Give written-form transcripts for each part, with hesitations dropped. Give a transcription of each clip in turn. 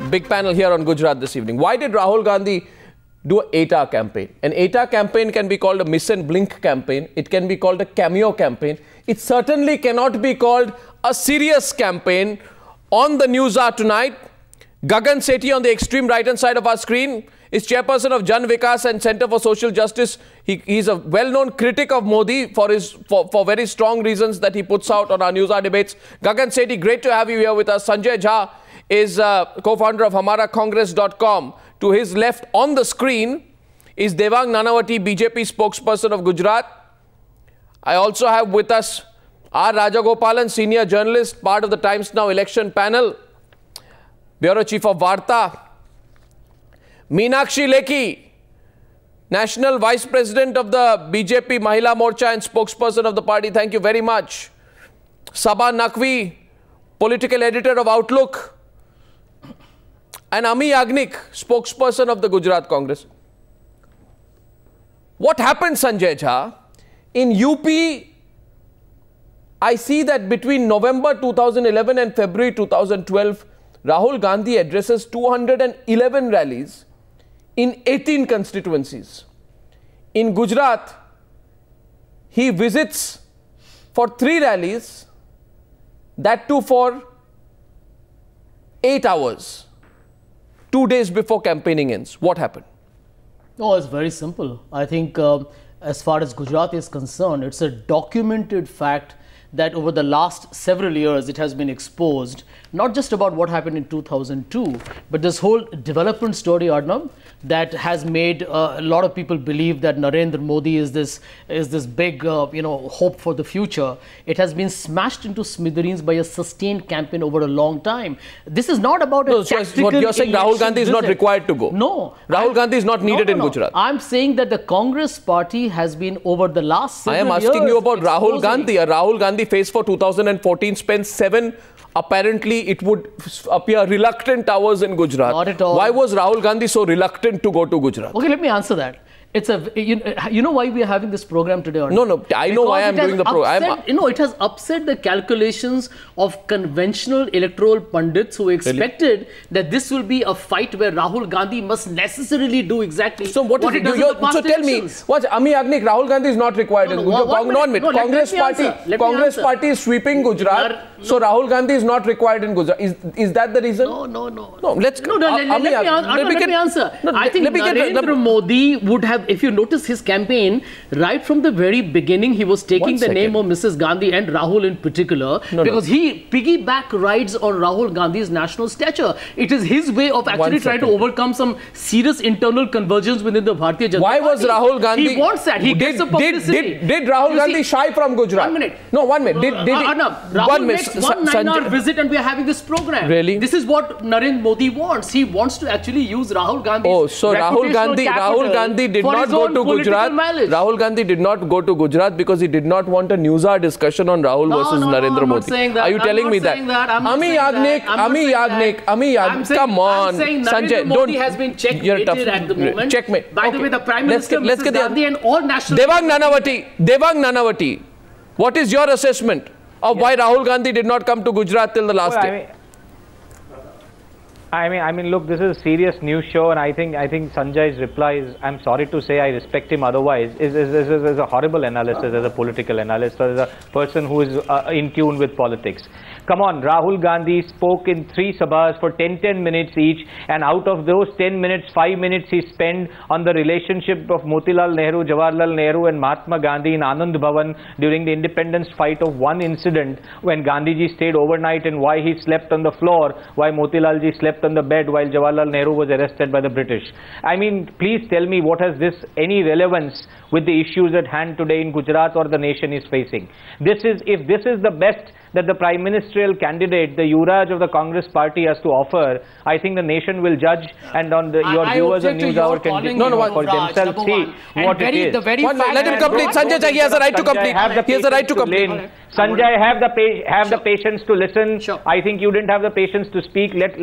Big panel here on Gujarat this evening. Why did Rahul Gandhi do an 8-hour campaign? An 8-hour campaign can be called a miss and blink campaign. It can be called a cameo campaign. It certainly cannot be called a serious campaign. On the News Hour tonight, Gagan Sethi on the extreme right-hand side of our screen is chairperson of Jan Vikas and Centre for Social Justice. He's a well-known critic of Modi for very strong reasons that he puts out on our News Hour debates. Gagan Sethi, great to have you here with us. Sanjay Jha is co-founder of HamaraCongress.com. To his left on the screen is Devang Nanavati, BJP spokesperson of Gujarat. I also have with us R. Rajagopalan, senior journalist, part of the Times Now election panel, Bureau Chief of Varta. Meenakshi Lekhi, National Vice President of the BJP Mahila Morcha and spokesperson of the party. Thank you very much. Sabha Naqvi, political editor of Outlook. And Ami Yagnik, spokesperson of the Gujarat Congress. What happened, Sanjay Jha? In UP, I see that between November 2011 and February 2012, Rahul Gandhi addresses 211 rallies in 18 constituencies. In Gujarat, he visits for 3 rallies, that too for 8 hours, 2 days before campaigning ends. What happened? Oh, it's very simple. I think as far as Gujarat is concerned, it's a documented fact that over the last several years it has been exposed, not just about what happened in 2002, but this whole development story, Arnab, that has made a lot of people believe that Narendra Modi is this big hope for the future. It has been smashed into smithereens by a sustained campaign over a long time. This is not about a tactical what you're saying, Rahul Gandhi is not required to go. No. Rahul Gandhi is not needed in Gujarat. I'm saying that the Congress party has been over the last several years. I am asking you about Rahul Gandhi. Rahul Gandhi faced for 2014, spent 7, apparently it would appear, reluctant hours in Gujarat. Not at all. Why was Rahul Gandhi so reluctant to go to Gujarat? Okay, let me answer that. It's you know why we are having this program today? Or no, I know why I'm doing the program. It has upset the calculations of conventional electoral pundits who expected that this will be a fight where Rahul Gandhi must necessarily do exactly what he does in the past so tell me, what Ami Yagnik, Rahul Gandhi is not required in Gujarat. Congress party is sweeping Gujarat. So Rahul Gandhi is not required in Gujarat. Is that the reason? No. Let me answer. I think Narendra Modi would have, if you notice his campaign, right from the very beginning, he was taking the name of Mrs. Gandhi and Rahul in particular, because he piggyback rides on Rahul Gandhi's national stature. It is his way of actually trying to overcome some serious internal convergence within the Bharatiya Janata Party. Why was Rahul Gandhi? He wants that. He gets a publicity. Did Rahul Gandhi shy from Gujarat? 1 minute. No, 1 minute. Rahul makes one 9-hour visit and we are having this program. Really? This is what Narendra Modi wants. He wants to actually use Rahul Gandhi. Oh, so Rahul Gandhi did not go to Gujarat. Rahul Gandhi did not go to Gujarat because he did not want a News Hour discussion on Rahul versus Narendra Modi. Are you telling me that? Ami Yagnik, come on. Sanjay, Modi has been checkmated at the moment. Checkmate. By the way, the Prime Minister, Mrs. Gandhi and all national... Devang Nanavati, what is your assessment of why Rahul Gandhi did not come to Gujarat till the last day? I mean, look, this is a serious news show, and I think Sanjay's reply is, I'm sorry to say, I respect him otherwise, is a horrible analysis as a political analyst, as a person who is in tune with politics. Come on, Rahul Gandhi spoke in 3 sabhas for 10 minutes each, and out of those 10 minutes, 5 minutes he spent on the relationship of Motilal Nehru, Jawaharlal Nehru and Mahatma Gandhi in Anand Bhavan during the independence fight of one incident when Gandhiji stayed overnight and why he slept on the floor, why Motilalji slept on the bed while Jawaharlal Nehru was arrested by the British. I mean, please tell me, what has this any relevance with the issues at hand today in Gujarat or the nation is facing? If this is the best that the Prime Ministerial candidate, the Yuvraj of the Congress party has to offer, I think the nation will judge, and on your viewers and news hour can for themselves see what it is. Let him complete. Sanjay, he has a right to complete. He has a right to complete. Sanjay, have the patience to listen. I think you didn't have the patience to speak. Let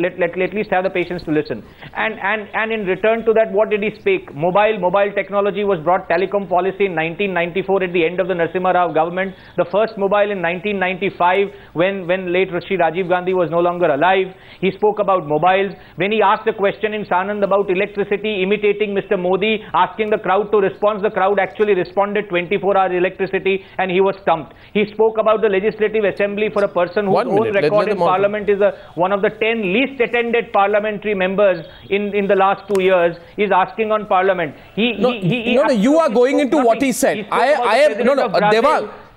least have the patience to listen. And in return to that, what did he speak? Mobile technology was brought, telecom policy in 1994 at the end of the Narasimha Rao government. The first mobile in 1995 when when late Shri Rajiv Gandhi was no longer alive. He spoke about mobiles. When he asked a question in Sanand about electricity, imitating Mr. Modi, asking the crowd to respond, the crowd actually responded 24-hour electricity, and he was stumped. He spoke about the Legislative Assembly for a person whose own record in Parliament is one of the 10 least attended parliamentary members in the last 2 years. He's asking on Parliament. You are going into what he said.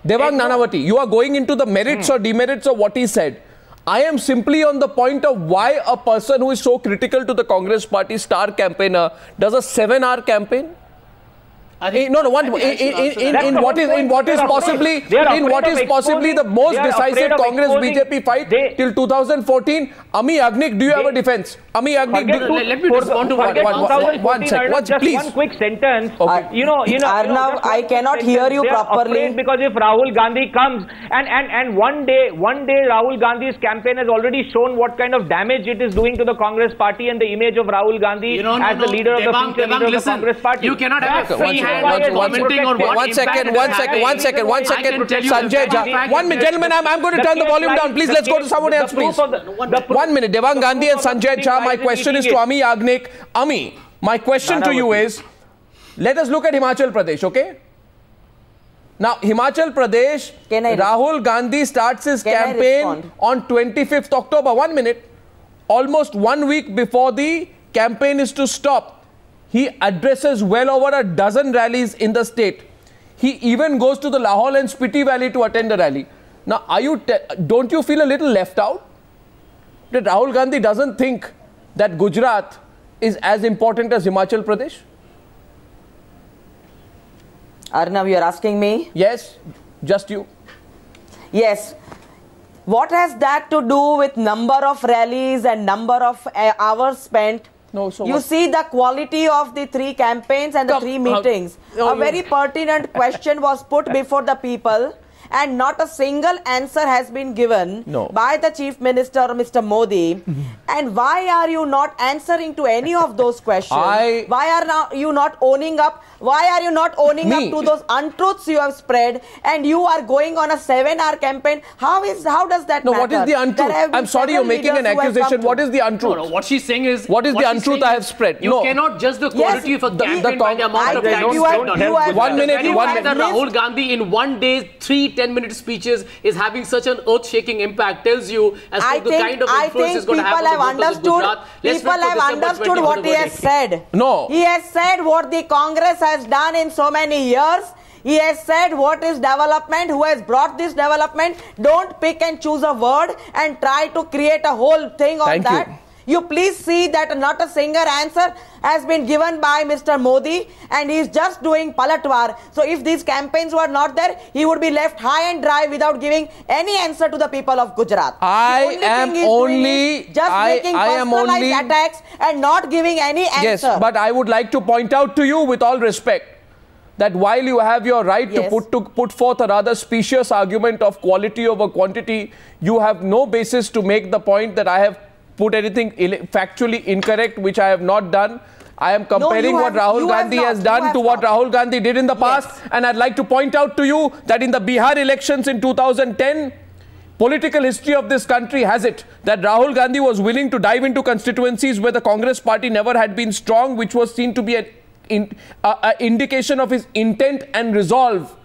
Devang Nanavati, you are going into the merits or demerits of what he said. I am simply on the point of why a person who is so critical to the Congress Party star campaigner does a 7-hour campaign. In what is possibly the most decisive Congress BJP fight till 2014. Ami Yagnik, do you have a defense? Ami Yagnik, let me respond to one second, please. One quick sentence. Okay. Arnav, I cannot hear you properly. Because if Rahul Gandhi comes and one day Rahul Gandhi's campaign has already shown what kind of damage it is doing to the Congress Party and the image of Rahul Gandhi as the leader of the future leader of the Congress Party. You cannot have a free hand. One second. Sanjay Jha. 1 minute, gentlemen, I'm going to turn the volume down. Please, let's go to someone else, please. 1 minute. Devang Gandhi and Sanjay Jha, my question is to Ami Yagnik. Ami, my question to you is, let us look at Himachal Pradesh, okay? Now, Himachal Pradesh, Rahul Gandhi starts his campaign on 25th October. 1 minute. Almost 1 week before the campaign is to stop. He addresses well over a dozen rallies in the state. He even goes to the Lahaul and Spiti Valley to attend a rally. Now, don't you feel a little left out? That Rahul Gandhi doesn't think that Gujarat is as important as Himachal Pradesh? Arnav, you are asking me? Yes, just you. Yes. What has that to do with number of rallies and number of hours spent? No, so you see the quality of the 3 campaigns and the 3 meetings. A very pertinent question was put before the people, and not a single answer has been given by the Chief Minister, Mr. Modi. And why are you not answering to any of those questions? Why are you not owning up? Why are you not owning up to those untruths you have spread? And you are going on a 7-hour campaign. How does that matter? What is the untruth? I'm sorry, you're making an accusation. What is the untruth? No, what she's saying is... What is the untruth I have spread? You cannot judge the quality of a campaign by the amount of time spent on it. 1 minute. That Rahul Gandhi in 1 day, 3 10-minute speeches is having such an earth-shaking impact tells you as to the kind of influence is going to happen on the voters of Gujarat. People have understood what he has said. No. He has said what the Congress has done in so many years. He has said what is development, who has brought this development. Don't pick and choose a word and try to create a whole thing on that. You please see that not a single answer has been given by Mr. Modi, and he is just doing palatwar. So if these campaigns were not there, he would be left high and dry without giving any answer to the people of Gujarat. I am only making personalized attacks and not giving any answer. Yes, but I would like to point out to you, with all respect, that while you have your right to put forth a rather specious argument of quality over quantity, you have no basis to make the point that I have put anything factually incorrect, which I have not done. I am comparing what Rahul Gandhi has done to what Rahul Gandhi did in the past. And I'd like to point out to you that in the Bihar elections in 2010, political history of this country has it that Rahul Gandhi was willing to dive into constituencies where the Congress party never had been strong, which was seen to be an indication of his intent and resolve.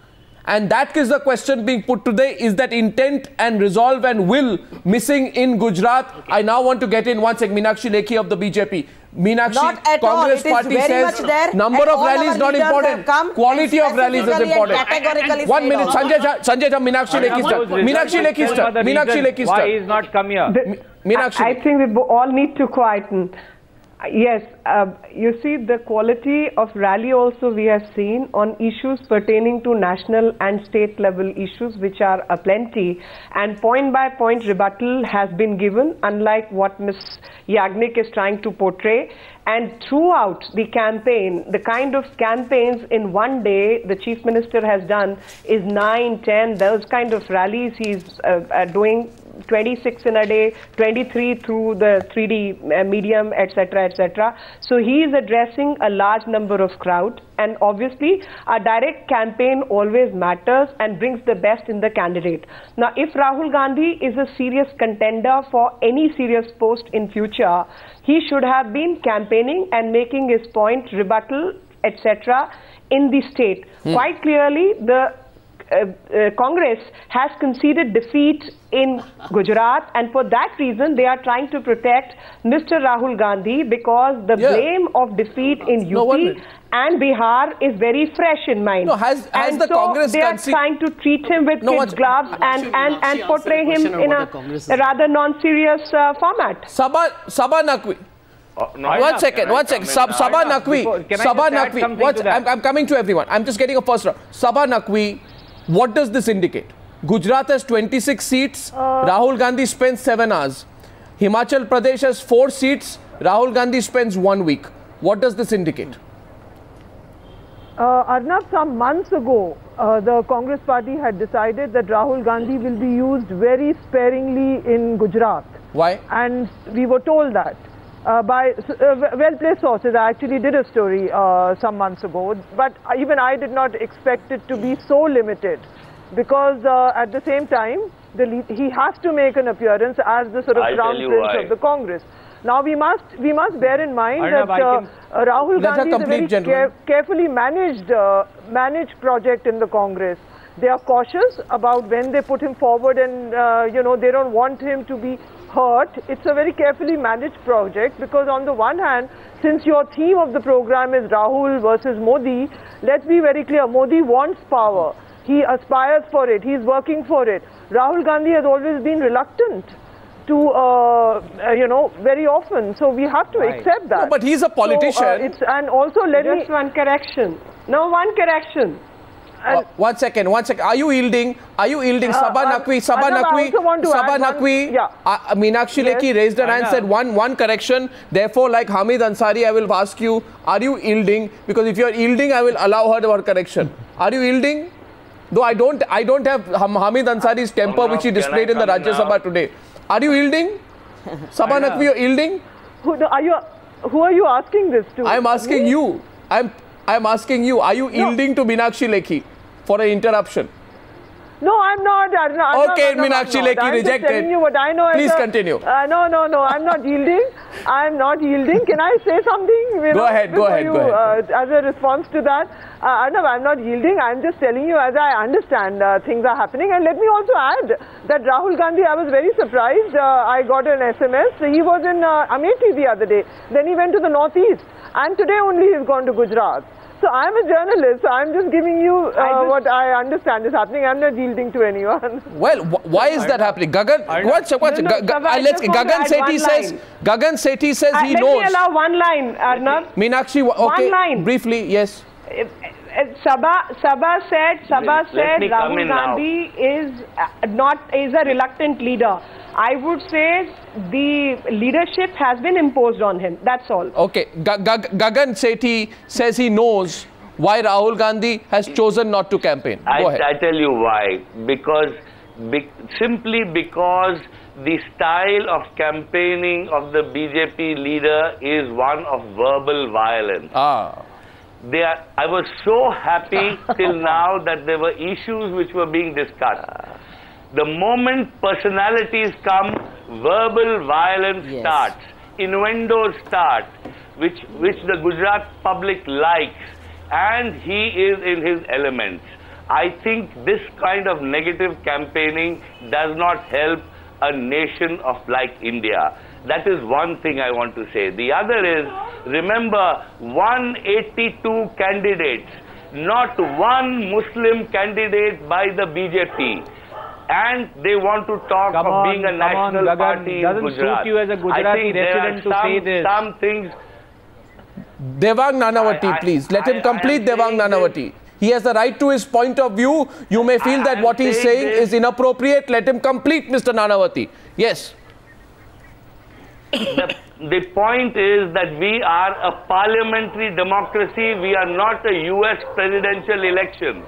And that is the question being put today. Is that intent and resolve and will missing in Gujarat? I now want to get in once again Meenakshi Lekhi of the BJP. Meenakshi, not at Congress all. Party says number of rallies not important. Quality of rallies is important. 1 minute, Sanjay Jha, Meenakshi Lekhi start. Why he is not come here? Meenakshi. I think we all need to quieten. Yes, you see the quality of rally also we have seen on issues pertaining to national and state level issues, which are aplenty, and point by point rebuttal has been given, unlike what Ms. Yagnik is trying to portray. And throughout the campaign, the kind of campaigns in 1 day the Chief Minister has done is 9, 10, those kind of rallies he's doing 26 in a day, 23 through the 3D medium, etc., etc. So he is addressing a large number of crowd, and obviously a direct campaign always matters and brings the best in the candidate. Now, if Rahul Gandhi is a serious contender for any serious post in future, he should have been campaigning and making his point, rebuttal, etc. in the state. Quite clearly, the Congress has conceded defeat in Gujarat, and for that reason they are trying to protect Mr. Rahul Gandhi, because the blame of defeat in UP and Bihar is very fresh in mind. No, has and the so Congress they are trying to treat him with kid gloves and portray him in a rather non-serious format. Sabha Naqvi. One second. Sabha Naqvi. I'm coming to everyone. I'm just getting a first round. Sabha Naqvi, what does this indicate? Gujarat has 26 seats. Rahul Gandhi spends 7 hours. Himachal Pradesh has 4 seats. Rahul Gandhi spends 1 week. What does this indicate? Arnab, some months ago, the Congress party had decided that Rahul Gandhi will be used very sparingly in Gujarat. Why? And we were told that by well-placed sources. I actually did a story some months ago, but even I did not expect it to be so limited, because at the same time, he has to make an appearance as the sort of crown prince of the Congress. Now we must bear in mind that Rahul Gandhi is a very carefully managed project in the Congress. They are cautious about when they put him forward, and they don't want him to be hurt. It's a very carefully managed project, because on the one hand, since your theme of the program is Rahul versus Modi, let's be very clear, Modi wants power. He aspires for it. He's working for it. Rahul Gandhi has always been reluctant to, very often. So we have to accept that. No, but he's a politician. So, and also Just one correction. No, one correction. 1 second. Are you yielding? Sabha Naqvi. Meenakshi Lekhi raised her hand and said one correction. Therefore, like Hamid Ansari, I will ask you, are you yielding? Because if you are yielding, I will allow her one correction. Are you yielding? Though I don't have Hamid Ansari's temper, which he displayed in the Rajya Sabha today. Are you yielding? Sabha Naqvi, you're yielding? Who are you asking this to? I'm asking you. I'm asking you, are you yielding to Meenakshi Lekhi for an interruption? No, I'm not. Okay, Meenakshi Lekhi rejected. I'm telling you what I know. Please continue. No, I'm not yielding. I'm not yielding. Can I say something? Go ahead. As a response to that, no, I'm not yielding. I'm just telling you as I understand things are happening. And let me also add that Rahul Gandhi, I was very surprised. I got an SMS. He was in Amethi the other day. Then he went to the northeast. And today only he's gone to Gujarat. So I'm a journalist, so I'm just giving you what I understand is happening. I'm not yielding to anyone. Well, why is that happening? Gagan Sethi says he knows. Let me allow one line, Arnab. Meenakshi, okay, one line. Briefly, yes. Sabha said Rahul Gandhi is a reluctant leader. I would say the leadership has been imposed on him. That's all. Okay. Gagan Sethi says he knows why Rahul Gandhi has chosen not to campaign. Go ahead. I tell you why. Simply because the style of campaigning of the BJP leader is one of verbal violence. I was so happy till now that there were issues which were being discussed. The moment personalities come, verbal violence starts, innuendos start, which the Gujarat public likes, and he is in his element. I think this kind of negative campaigning does not help a nation like India. That is one thing I want to say. The other is, remember, 182 candidates, not one Muslim candidate by the BJP. And they want to talk of being a national party in Gujarat. Suit you as a Gujarati resident to say this. Some things. Devang Nanavati, please. Let him complete Devang Nanavati. He has the right to his point of view. You may feel that what he is saying is inappropriate. Let him complete, Mr. Nanavati. Yes. The point is that we are a parliamentary democracy. We are not a US presidential election.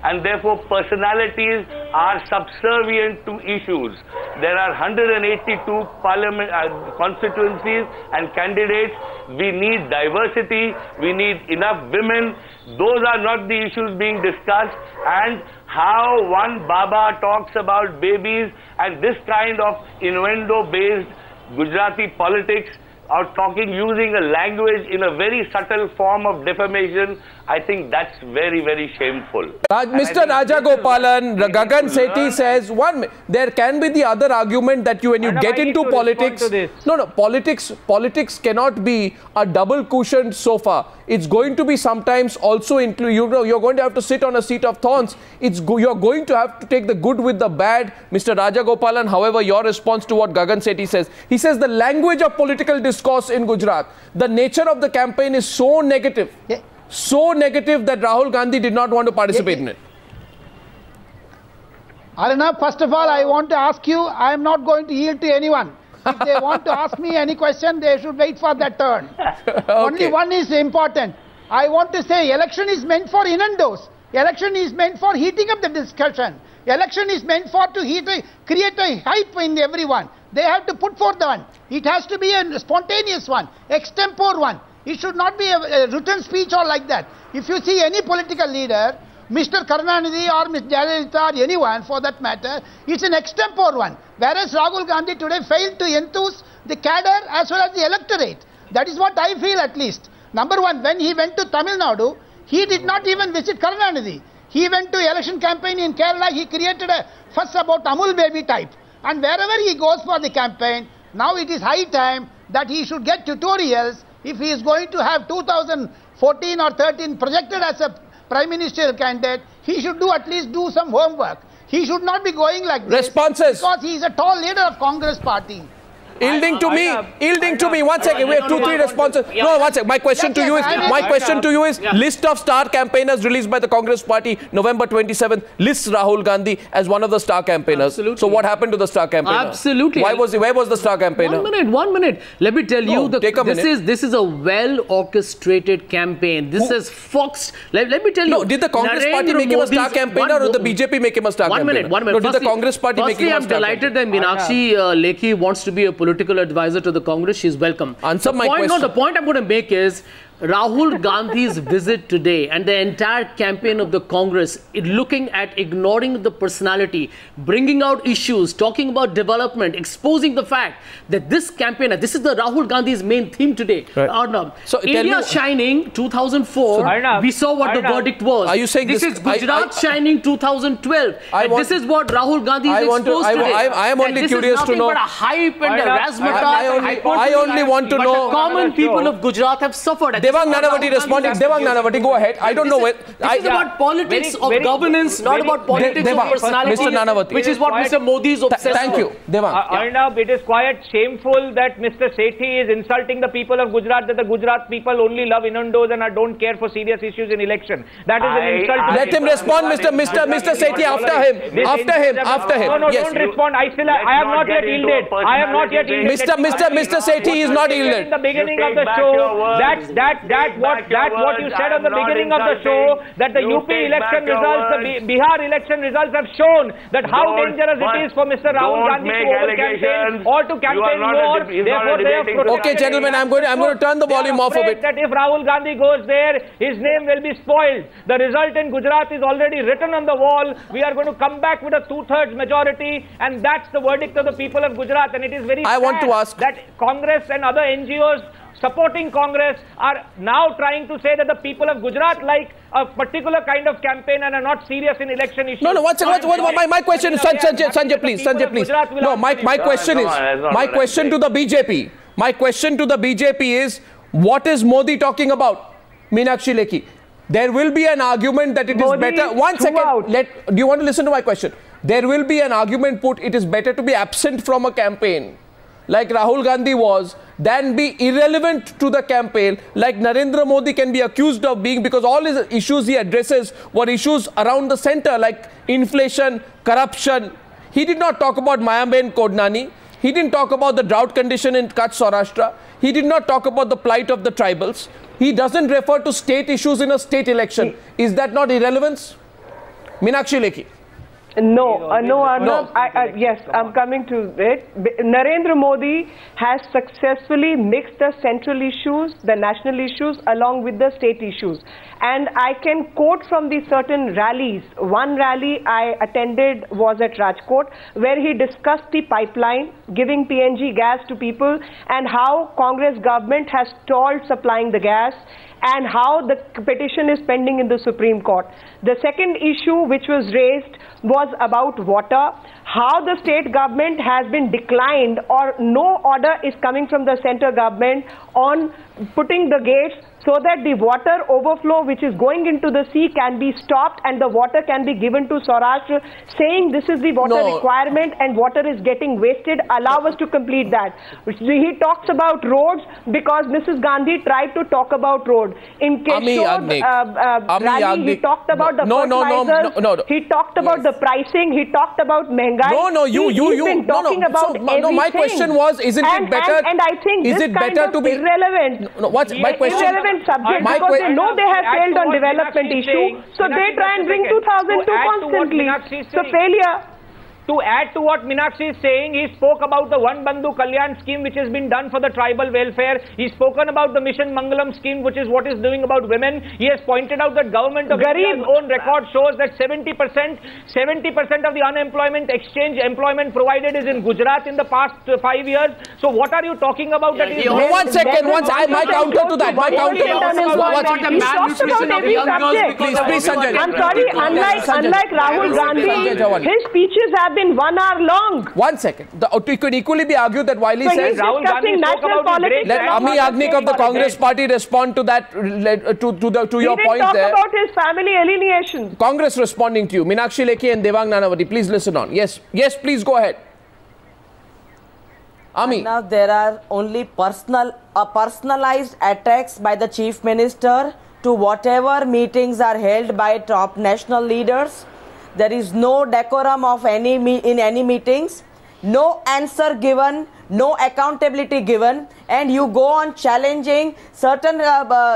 and therefore personalities are subservient to issues. There are 182 parliament constituencies and candidates. We need diversity, we need enough women. Those are not the issues being discussed. And how one Baba talks about babies and this kind of innuendo-based Gujarati politics, or talking using a language in a very subtle form of defamation, I think that's very, very shameful. Mr. Rajagopalan, Gagan Sethi says, there can be the other argument that when you get into politics, politics cannot be a double cushioned sofa. It's going to be sometimes also include, you're going to have to sit on a seat of thorns. You're going to have to take the good with the bad. Mr. Rajagopalan, however, your response to what Gagan Sethi says, he says the language of political discourse in Gujarat, the nature of the campaign is so negative. Yeah. So negative that Rahul Gandhi did not want to participate in it. Arnab, first of all, I want to ask you, I am not going to yield to anyone. If they want to ask me any question, they should wait for their turn. Okay. Only one is important. I want to say election is meant for innuendos. Election is meant for heating up the discussion. Election is meant for to create a hype in everyone. They have to put forth one. It has to be a spontaneous one, extempore one. It should not be a written speech or like that. If you see any political leader, Mr. Karunanidhi or Ms. Jayalalitha or anyone for that matter, it's an extempore one. Whereas Rahul Gandhi today failed to enthuse the cadre as well as the electorate. That is what I feel at least. Number one, when he went to Tamil Nadu, he did not even visit Karunanidhi. He went to election campaign in Kerala, he created a fuss about Amul baby type. And wherever he goes for the campaign, now it is high time that he should get tutorials if he is going to have 2014 or 13 projected as a Prime Ministerial candidate. He should at least do some homework. He should not be going like this. Responses. Because he is a tall leader of Congress party. Yielding to me. 1 second. We have 2-3 responses. No, 1 second. My question to you is, list of star campaigners released by the Congress party, November 27th, lists Rahul Gandhi as one of the star campaigners. Absolutely. So what happened to the star campaigner? Absolutely. Where was the star campaigner? 1 minute. Let me tell you, this is a well orchestrated campaign. This is foxed. Let me tell you. No, did the Congress party make him a star campaigner or the BJP make him a star campaigner? 1 minute. No, did the Congress party make him a star campaigner? I'm delighted that Meenakshi Lekhi wants to be a political advisor to the Congress. She's welcome. Answer my question. No, the point I'm going to make is Rahul Gandhi's visit today and the entire campaign of the Congress, looking at ignoring the personality, bringing out issues, talking about development, exposing the fact that this campaign, this is the Rahul Gandhi's main theme today. Right. Arnab, so India Shining 2004, Arnab, we saw what the verdict was. Are you saying this is Gujarat Shining 2012? This is what Rahul Gandhi is exposed today. I am only curious to know. But a hype and a razzmatazz. I only want to know. The common people of Gujarat have suffered. Devang Nanavati responding. Devang Nanavati, go ahead. I don't know where. This is about politics of governance, not about politics of personality. Mr. Nanavati. Which is what Mr. Modi is obsessed with. Thank you. Devang. Arnab, it is quite shameful that Mr. Sethi is insulting the people of Gujarat, that the Gujarat people only love innuendos and don't care for serious issues in election. That is an insult. Let him respond, Mr. Sethi, after him. No, don't respond. I have not yet yielded. Mr. Sethi is not yielded. In the beginning of the show, what you said at the beginning of the show, that the UP election results, the Bihar election results have shown that how dangerous it is for Mr. Rahul Gandhi to over-campaign or to campaign more. Therefore, they have protected. Okay, gentlemen, I'm going to turn the volume off a bit. That if Rahul Gandhi goes there, his name will be spoiled. The result in Gujarat is already written on the wall. We are going to come back with a 2/3 majority, and that's the verdict of the people of Gujarat. And it is very sad that Congress and other NGOs supporting Congress are now trying to say that the people of Gujarat like a particular kind of campaign and are not serious in election issues. No, my question is, Sanjay, please. No, my question to the BJP. My question to the BJP is, what is Modi talking about? Meenakshi Lekhi. There will be an argument that it is better. 1 second. Do you want to listen to my question? There will be an argument put, it is better to be absent from a campaign, like Rahul Gandhi was, than be irrelevant to the campaign, like Narendra Modi can be accused of being, because all his issues he addresses were issues around the center, like inflation, corruption. He did not talk about Mayaben Kodnani. He didn't talk about the drought condition in Kutch, Saurashtra. He did not talk about the plight of the tribals. He doesn't refer to state issues in a state election. Is that not irrelevance? Meenakshi Lekhi. No, Arnab. Yes, I'm coming to it. Narendra Modi has successfully mixed the central issues, the national issues, along with the state issues. And I can quote from the certain rallies. One rally I attended was at Rajkot, where he discussed the pipeline, giving PNG gas to people, and how Congress government has stalled supplying the gas, and how the petition is pending in the Supreme Court. The second issue which was raised was about water, how the state government has been declined or no order is coming from the central government on putting the gates so that the water overflow which is going into the sea can be stopped and the water can be given to Saurashtra, saying this is the water requirement and water is getting wasted, allow us to complete that. He talks about roads because Mrs. Gandhi tried to talk about roads. In Keshod rally, he talked about the fertilizers, he talked about the pricing, he talked about Mengai. He's been talking about everything. No, my question was, isn't it better? And I think is this it better to be irrelevant? What's my question? Irrelevant subject because they know they have failed on development issue, so they try and bring 2002 constantly. So failure. To add to what Meenakshi is saying, he spoke about the One Bandhu Kalyan scheme which has been done for the tribal welfare. He's spoken about the Mission Mangalam scheme, which is what is doing about women. He has pointed out that government of India's own record shows that 70% of the unemployment exchange employment provided is in Gujarat in the past 5 years. So what are you talking about? That is one second, my counter to that. My counter. Please, Sanjay. I'm sorry, unlike Rahul Gandhi, his speeches have been 1 hour long. 1 second. It could equally be argued that while he says Rahul Gandhi national politics, let Ami Yagnik of the Congress party respond to that, to your point there. He didn't talk about his family alienation. Congress responding to you. Meenakshi Lekhi and Devang Nanavati, please listen on. Yes, please go ahead. Ami. Now there are only personalized attacks by the Chief Minister to whatever meetings are held by top national leaders. There is no decorum of in any meetings, no answer given, no accountability given, and you go on challenging certain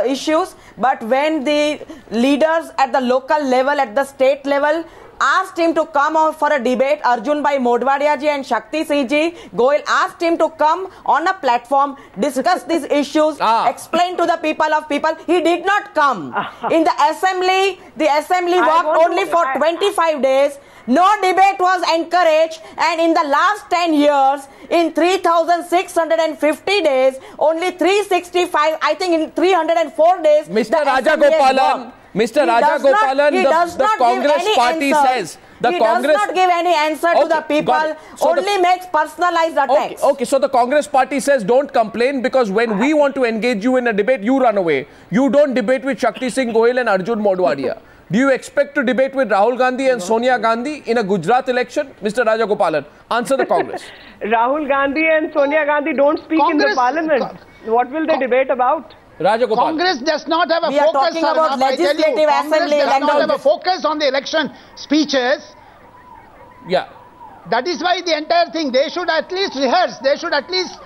issues. But when the leaders at the local level, at the state level, asked him to come out for a debate, Arjun Bhai Modwadia ji and Shakti Singh ji, Goel asked him to come on a platform, discuss these issues, explain to the people of people. He did not come. In the assembly worked only for 25 days. No debate was encouraged, and in the last 10 years, in 3,650 days, only 365, I think in 304 days, Mr. Rajagopalan, the Congress party says he does not give any answer to the people, only makes personalized attacks. Okay, so the Congress party says don't complain because when we want to engage you in a debate, you run away. You don't debate with Shakti Singh Goel and Arjun Modwadia. Do you expect to debate with Rahul Gandhi and Sonia Gandhi in a Gujarat election? Mr. Rajagopalan, answer the Congress. Rahul Gandhi and Sonia Gandhi don't speak in the parliament. What will they debate about? Congress does not have a focus. We are talking about legislative assembly. Congress does not have a focus on the election speeches. Yeah. That is why the entire thing, they should at least rehearse. They should at least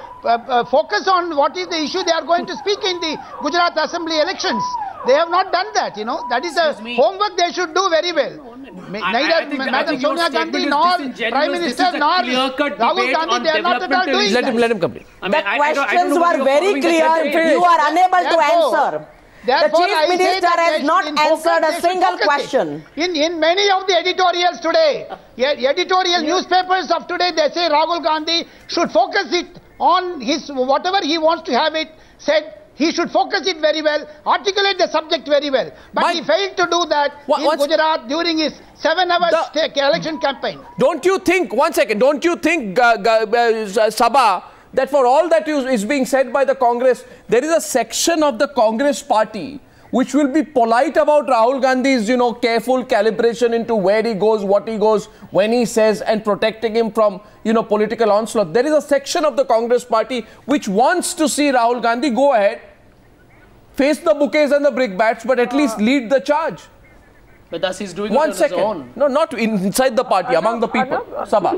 focus on what is the issue they are going to speak in the Gujarat Assembly elections. They have not done that, you know. That is the homework they should do very well. Neither Madam Sonia Gandhi nor Prime Minister nor Rahul Gandhi, they are not at all doing that. Let him complete. The questions were very clear. You are unable to answer. The Chief Minister has not answered a single question. In many of the editorials today, editorial newspapers of today, they say Rahul Gandhi should focus it on his whatever he wants to have it said. He should focus it very well, articulate the subject very well. But he failed to do that in Gujarat during his 7-hour election campaign. Don't you think, one second, don't you think, Sabha, that for all that is being said by the Congress, there is a section of the Congress party which will be polite about Rahul Gandhi's, careful calibration into where he goes, what he goes, when he says, and protecting him from, political onslaught. There is a section of the Congress party which wants to see Rahul Gandhi go ahead, face the bouquets and the brickbats, but at least lead the charge. But thus he's doing it on his own. No, not inside the party, among the people. Sabha.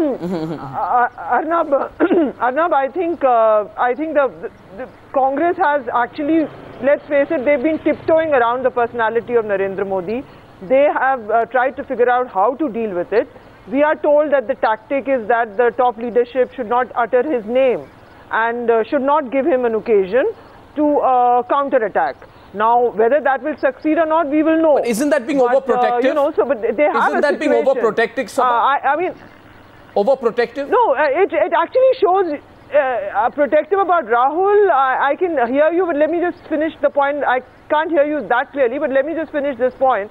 Arnab, I think the Congress has actually, let's face it, they've been tiptoeing around the personality of Narendra Modi. They have tried to figure out how to deal with it. We are told that the tactic is that the top leadership should not utter his name and should not give him an occasion to counterattack. Now, whether that will succeed or not, we will know. But isn't that being overprotective? You know, so but they have isn't that being overprotective, Sabha? I mean, overprotective? No, it actually shows protective about Rahul. I can hear you, but let me just finish the point. I can't hear you that clearly, but let me just finish this point.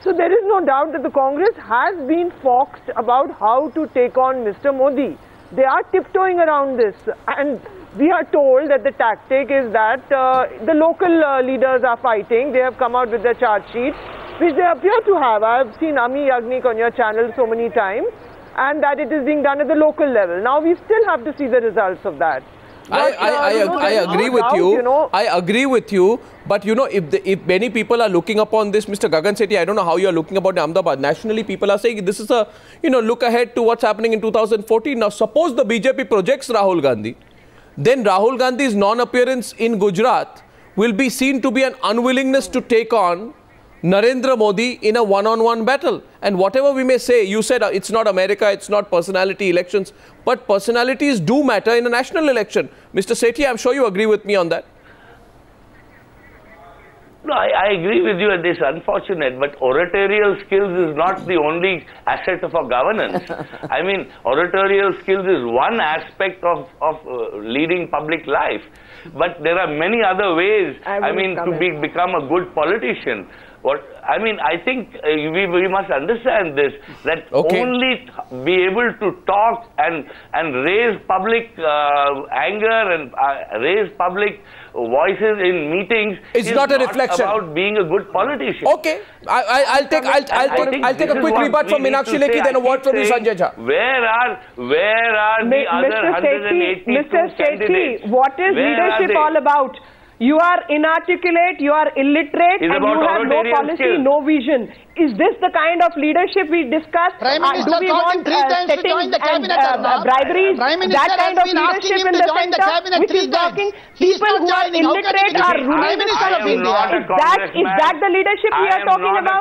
So there is no doubt that the Congress has been foxed about how to take on Mr. Modi. They are tiptoeing around this, and we are told that the tactic is that the local leaders are fighting. They have come out with their charge sheets, which they appear to have. I have seen Ami Yagnik on your channel so many times, and that it is being done at the local level. Now we still have to see the results of that. But, I agree with you. I agree with you. But you know, if many people are looking upon this, Mr. Gagan Sethi, I don't know how you are looking about Ahmedabad. Nationally, people are saying this is a look ahead to what's happening in 2014. Now, suppose the BJP projects Rahul Gandhi, then Rahul Gandhi's non-appearance in Gujarat will be seen to be an unwillingness to take on Narendra Modi in a one-on-one battle. And whatever we may say, you said it's not America, it's not personality elections, but personalities do matter in a national election. Mr. Sethi, I'm sure you agree with me on that. No, I agree with you, and it's unfortunate, but oratorial skills is not the only asset of our governance. I mean, oratorial skills is one aspect of leading public life, but there are many other ways, to become a good politician. I think we must understand this, that only be able to talk and raise public anger and raise public voices in meetings is not a reflection about being a good politician. Okay, I'll take a quick rebut from Meenakshi Lekhi, then a word from you, Sanjay Jha. Where are the other 182 Mr. candidates? Sethi, what is leadership all about? You are inarticulate, you are illiterate, and you have no policy, no vision. Is this the kind of leadership we discussed? Prime Minister do we want settings and briberies? That kind of leadership in the center, which is working? People who are illiterate are ruling the country. Is that the leadership we are talking about?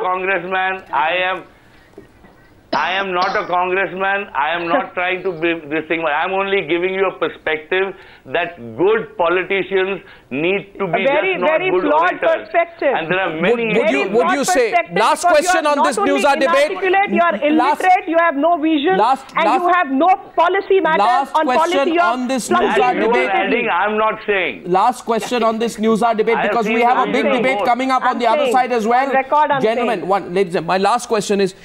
I am not a congressman. I am not trying to be this thing. I am only giving you a perspective that good politicians need to be very good flawed orators. Perspective. And there are many. Would you say, last question on this news hour debate? You are illiterate, you have no vision, and you have no policy matters on policy on this news hour debate. I am not saying. Last question on this news hour debate, because we have a big debate coming up on the other side as well. Gentlemen, ladies and gentlemen, my last question is,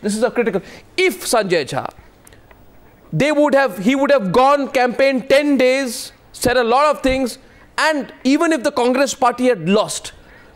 this is a critical, if Sanjay Jha, he would have gone campaign 10 days, said a lot of things, and even if the Congress party had lost,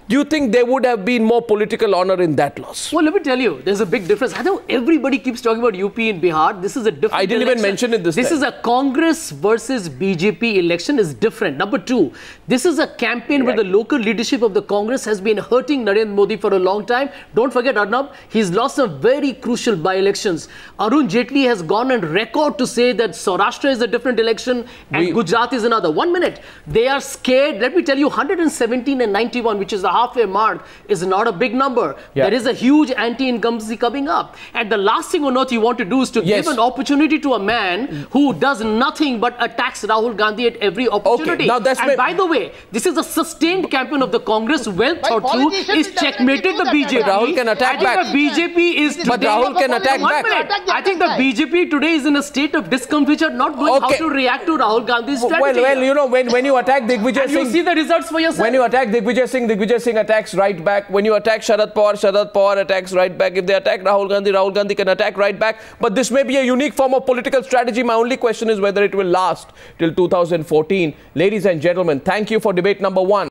do you think there would have been more political honor in that loss? Well, let me tell you, there's a big difference. I know everybody keeps talking about UP and Bihar. This is a different I didn't election. even mention it this This time. is a Congress versus BJP election is different. Number two, this is a campaign where the local leadership of the Congress has been hurting Narendra Modi for a long time. Don't forget, Arnab, he's lost some very crucial by-elections. Arun Jaitley has gone on record to say that Saurashtra is a different election and Gujarat is another. 1 minute. They are scared. Let me tell you, 117 and 91, which is the halfway mark, is not a big number. There is a huge anti-incumbency coming up. And the last thing on earth you want to do is to give an opportunity to a man who does nothing but attacks Rahul Gandhi at every opportunity. Now that's and by the way, this is a sustained campaign of the Congress, well thought through, is checkmated the BJP. Rahul can attack back. I think the BJP is But Rahul can attack back. I think the BJP today is in a state of discomfiture, not knowing how to react to Rahul Gandhi's strategy. Well, you know, when you attack Digvijay Singh, you see the results for yourself. When you attack Digvijay Singh attacks right back. When you attack Sharad Pawar attacks right back. If they attack Rahul Gandhi can attack right back. But this may be a unique form of political strategy. My only question is whether it will last till 2014. Ladies and gentlemen, thank you for debate number 1.